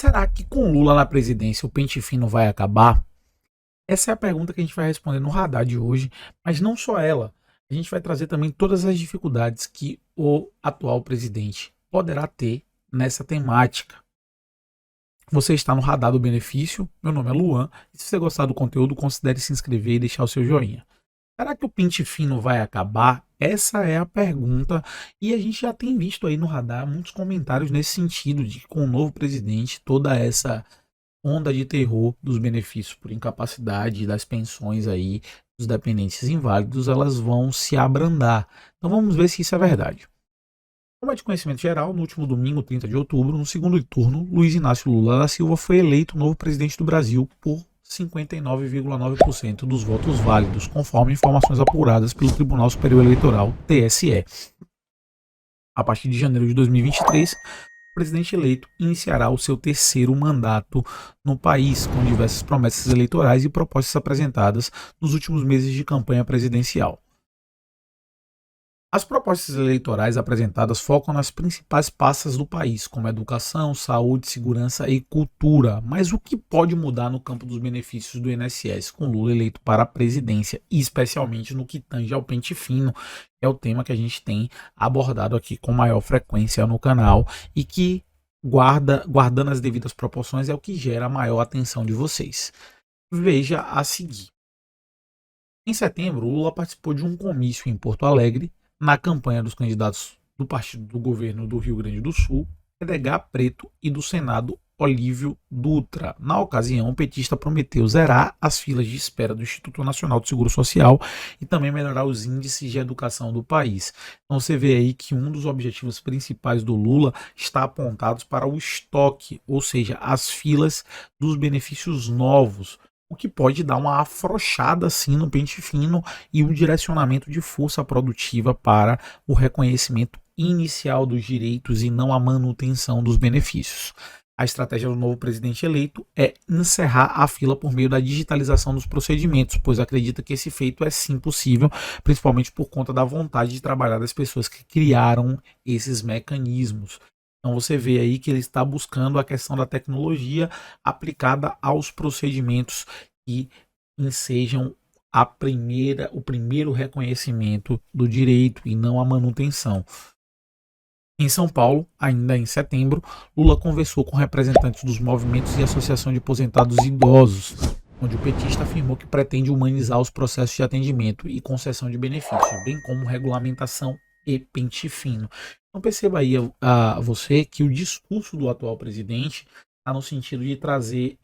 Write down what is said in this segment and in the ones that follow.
Será que com Lula na presidência o pente fino vai acabar? Essa é a pergunta que a gente vai responder no radar de hoje, mas não só ela. A gente vai trazer também todas as dificuldades que o atual presidente poderá ter nessa temática. Você está no radar do benefício. Meu nome é Luan. E se você gostar do conteúdo, considere se inscrever e deixar o seu joinha. Será que o pente fino vai acabar? Essa é a pergunta. E a gente já tem visto aí no radar muitos comentários nesse sentido, de que com o novo presidente, toda essa onda de terror dos benefícios por incapacidade, das pensões aí, dos dependentes inválidos, elas vão se abrandar. Então vamos ver se isso é verdade. Como é de conhecimento geral, no último domingo, 30 de outubro, no segundo turno, Luiz Inácio Lula da Silva foi eleito novo presidente do Brasil por 59,9% dos votos válidos, conforme informações apuradas pelo Tribunal Superior Eleitoral, TSE. A partir de janeiro de 2023, o presidente eleito iniciará o seu terceiro mandato no país, com diversas promessas eleitorais e propostas apresentadas nos últimos meses de campanha presidencial. As propostas eleitorais apresentadas focam nas principais pastas do país, como educação, saúde, segurança e cultura. Mas o que pode mudar no campo dos benefícios do INSS com Lula eleito para a presidência, e especialmente no que tange ao pente fino, é o tema que a gente tem abordado aqui com maior frequência no canal e que, guardando as devidas proporções, é o que gera a maior atenção de vocês. Veja a seguir. Em setembro, Lula participou de um comício em Porto Alegre, na campanha dos candidatos do partido do governo do Rio Grande do Sul, Edgar Preto, e do Senado, Olívio Dutra. Na ocasião, o petista prometeu zerar as filas de espera do Instituto Nacional do Seguro Social e também melhorar os índices de educação do país. Então você vê aí que um dos objetivos principais do Lula está apontado para o estoque, ou seja, as filas dos benefícios novos, o que pode dar uma afrouxada assim no pente fino e um direcionamento de força produtiva para o reconhecimento inicial dos direitos e não a manutenção dos benefícios. A estratégia do novo presidente eleito é encerrar a fila por meio da digitalização dos procedimentos, pois acredita que esse feito é sim possível, principalmente por conta da vontade de trabalhar das pessoas que criaram esses mecanismos. Então você vê aí que ele está buscando a questão da tecnologia aplicada aos procedimentos que ensejam o primeiro reconhecimento do direito e não a manutenção. Em São Paulo, ainda em setembro, Lula conversou com representantes dos movimentos e associação de aposentados idosos, onde o petista afirmou que pretende humanizar os processos de atendimento e concessão de benefícios, bem como regulamentação e pente fino. Então perceba aí a você que o discurso do atual presidente está no sentido de trazer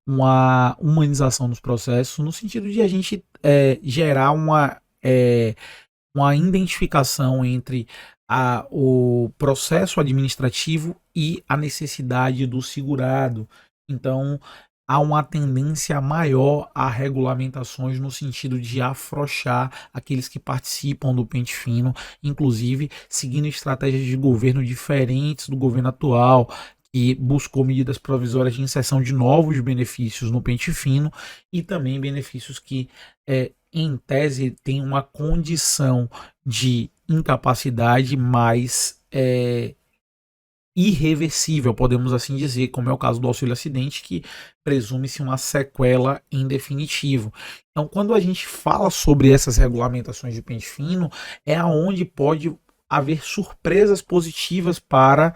uma humanização dos processos, no sentido de a gente gerar uma identificação entre o processo administrativo e a necessidade do segurado. Então, há uma tendência maior a regulamentações no sentido de afrouxar aqueles que participam do pente fino, inclusive seguindo estratégias de governo diferentes do governo atual, que buscou medidas provisórias de inserção de novos benefícios no pente fino e também benefícios que, em tese, têm uma condição de incapacidade mais irreversível, podemos assim dizer, como é o caso do auxílio acidente, que presume-se uma sequela em definitivo. Então, quando a gente fala sobre essas regulamentações de pente fino, é aonde pode haver surpresas positivas para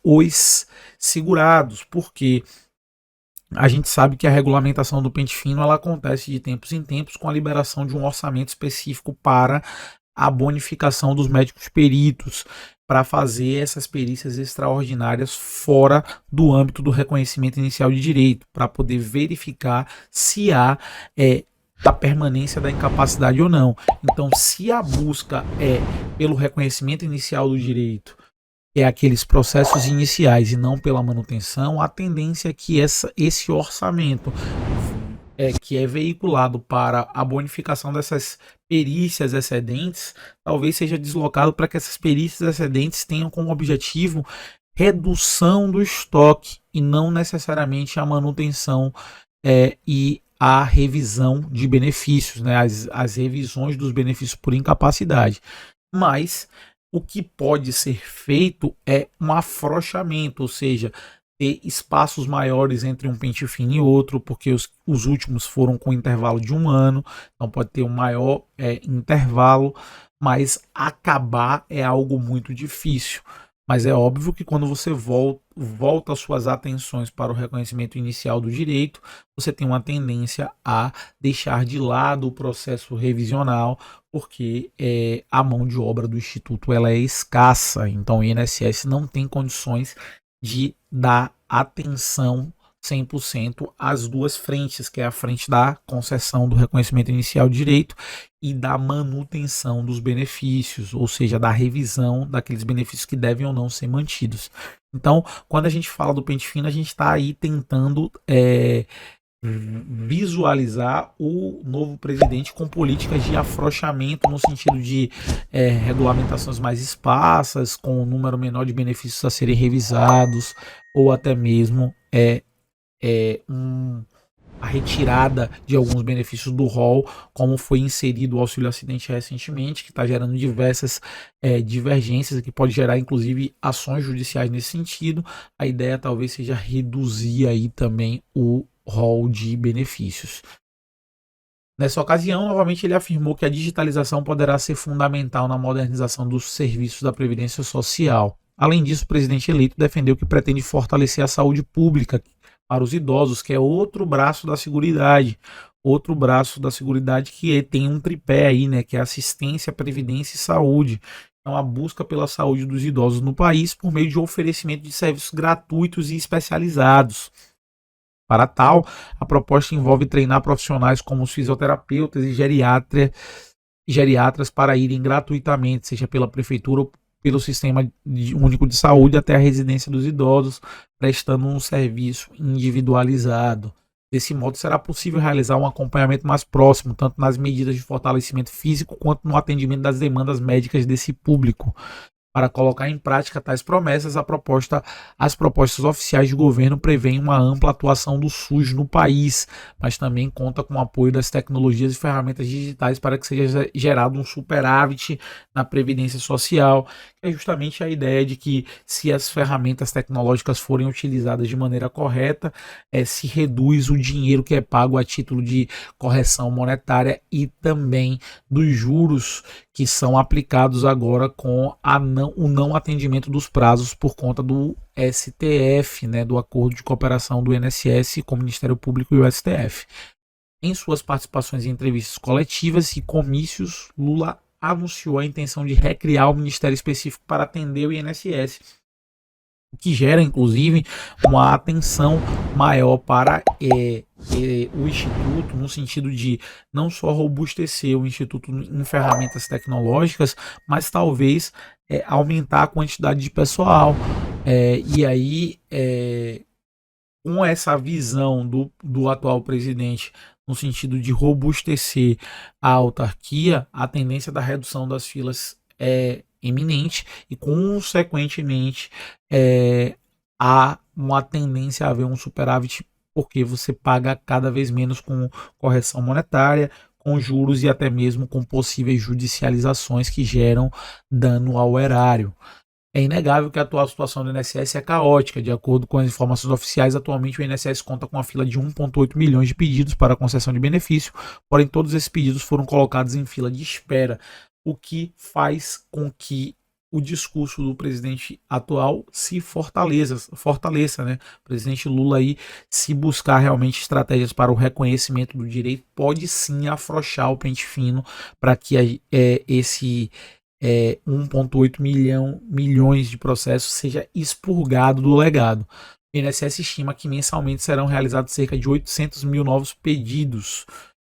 os segurados, porque a gente sabe que a regulamentação do pente fino ela acontece de tempos em tempos com a liberação de um orçamento específico para a bonificação dos médicos peritos, para fazer essas perícias extraordinárias fora do âmbito do reconhecimento inicial de direito, para poder verificar se há a permanência da incapacidade ou não. Então, se a busca é pelo reconhecimento inicial do direito, aqueles processos iniciais e não pela manutenção, a tendência é que esse orçamento que é veiculado para a bonificação dessas perícias excedentes, talvez seja deslocado para que essas perícias excedentes tenham como objetivo redução do estoque e não necessariamente a manutenção e a revisão de benefícios, né? As revisões dos benefícios por incapacidade. Mas o que pode ser feito é um afrouxamento, ou seja, ter espaços maiores entre um pente fino e outro, porque os últimos foram com intervalo de 1 ano, então pode ter um maior intervalo, mas acabar é algo muito difícil. Mas é óbvio que quando você volta suas atenções para o reconhecimento inicial do direito, você tem uma tendência a deixar de lado o processo revisional, porque a mão de obra do Instituto ela é escassa, então o INSS não tem condições de dar atenção 100% às duas frentes, que é a frente da concessão do reconhecimento inicial de direito e da manutenção dos benefícios, ou seja, da revisão daqueles benefícios que devem ou não ser mantidos. Então, quando a gente fala do pente fino, a gente está aí tentando visualizar o novo presidente com políticas de afrouxamento no sentido de regulamentações mais esparsas, com um número menor de benefícios a serem revisados, ou até mesmo a retirada de alguns benefícios do rol, como foi inserido o auxílio acidente recentemente, que está gerando diversas divergências, que pode gerar inclusive ações judiciais nesse sentido. A ideia talvez seja reduzir aí também o rol de benefícios. Nessa ocasião, novamente, ele afirmou que a digitalização poderá ser fundamental na modernização dos serviços da Previdência Social. Além disso, o presidente eleito defendeu que pretende fortalecer a saúde pública para os idosos, que é outro braço da Seguridade. Outro braço da Seguridade que tem um tripé aí, né, que é assistência, previdência e saúde. Então, a busca pela saúde dos idosos no país por meio de oferecimento de serviços gratuitos e especializados. Para tal, a proposta envolve treinar profissionais como os fisioterapeutas e geriatras para irem gratuitamente, seja pela prefeitura ou pelo Sistema Único de Saúde, até a residência dos idosos, prestando um serviço individualizado. Desse modo, será possível realizar um acompanhamento mais próximo, tanto nas medidas de fortalecimento físico quanto no atendimento das demandas médicas desse público. Para colocar em prática tais promessas, as propostas oficiais de governo prevêem uma ampla atuação do SUS no país, mas também conta com o apoio das tecnologias e ferramentas digitais para que seja gerado um superávit na Previdência Social, que é justamente a ideia de que, se as ferramentas tecnológicas forem utilizadas de maneira correta, se reduz o dinheiro que é pago a título de correção monetária e também dos juros que são aplicados agora com o não atendimento dos prazos por conta do STF, né, do Acordo de Cooperação do INSS com o Ministério Público e o STF. Em suas participações em entrevistas coletivas e comícios, Lula anunciou a intenção de recriar o Ministério específico para atender o INSS, o que gera, inclusive, uma atenção maior para o Instituto, no sentido de não só robustecer o Instituto em ferramentas tecnológicas, mas talvez aumentar a quantidade de pessoal. E aí, com essa visão do atual presidente, no sentido de robustecer a autarquia, a tendência da redução das filas é iminente e, consequentemente, há uma tendência a haver um superávit, porque você paga cada vez menos com correção monetária, com juros e até mesmo com possíveis judicializações que geram dano ao erário. É inegável que a atual situação do INSS é caótica. De acordo com as informações oficiais, atualmente o INSS conta com uma fila de 1,8 milhões de pedidos para concessão de benefício, porém todos esses pedidos foram colocados em fila de espera, o que faz com que o discurso do presidente atual se fortaleça, né? O presidente Lula aí, se buscar realmente estratégias para o reconhecimento do direito, pode sim afrouxar o pente fino para que esse 1,8 milhões de processos seja expurgado do legado. O INSS estima que mensalmente serão realizados cerca de 800 mil novos pedidos.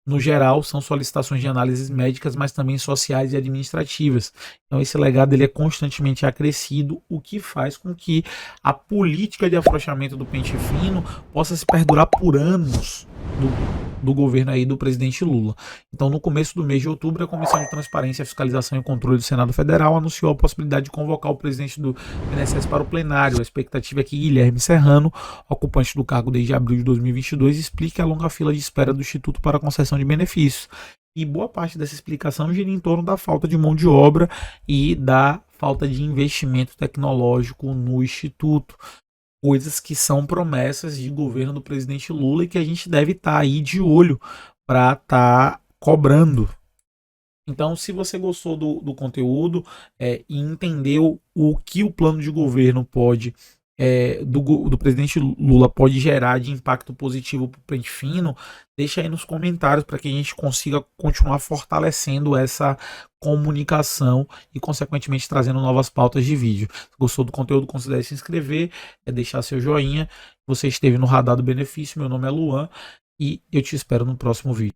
No geral, são solicitações de análises médicas, mas também sociais e administrativas. Então, esse legado ele é constantemente acrescido, o que faz com que a política de afrouxamento do pente fino possa se perdurar por anos do governo aí do presidente Lula. Então, no começo do mês de outubro, a Comissão de Transparência, Fiscalização e Controle do Senado Federal anunciou a possibilidade de convocar o presidente do INSS para o plenário. A expectativa é que Guilherme Serrano, ocupante do cargo desde abril de 2022, explique a longa fila de espera do Instituto para a concessão de benefícios. E boa parte dessa explicação gira em torno da falta de mão de obra e da falta de investimento tecnológico no Instituto. coisas que são promessas de governo do presidente Lula e que a gente deve estar aí de olho para estar cobrando. Então, se você gostou do conteúdo e entendeu o que o plano de governo pode, do presidente Lula pode gerar de impacto positivo para o pente fino, deixa aí nos comentários para que a gente consiga continuar fortalecendo essa comunicação e, consequentemente, trazendo novas pautas de vídeo. Se gostou do conteúdo, considere se inscrever, deixar seu joinha. Você esteve no Radar do Benefício, meu nome é Luan e eu te espero no próximo vídeo.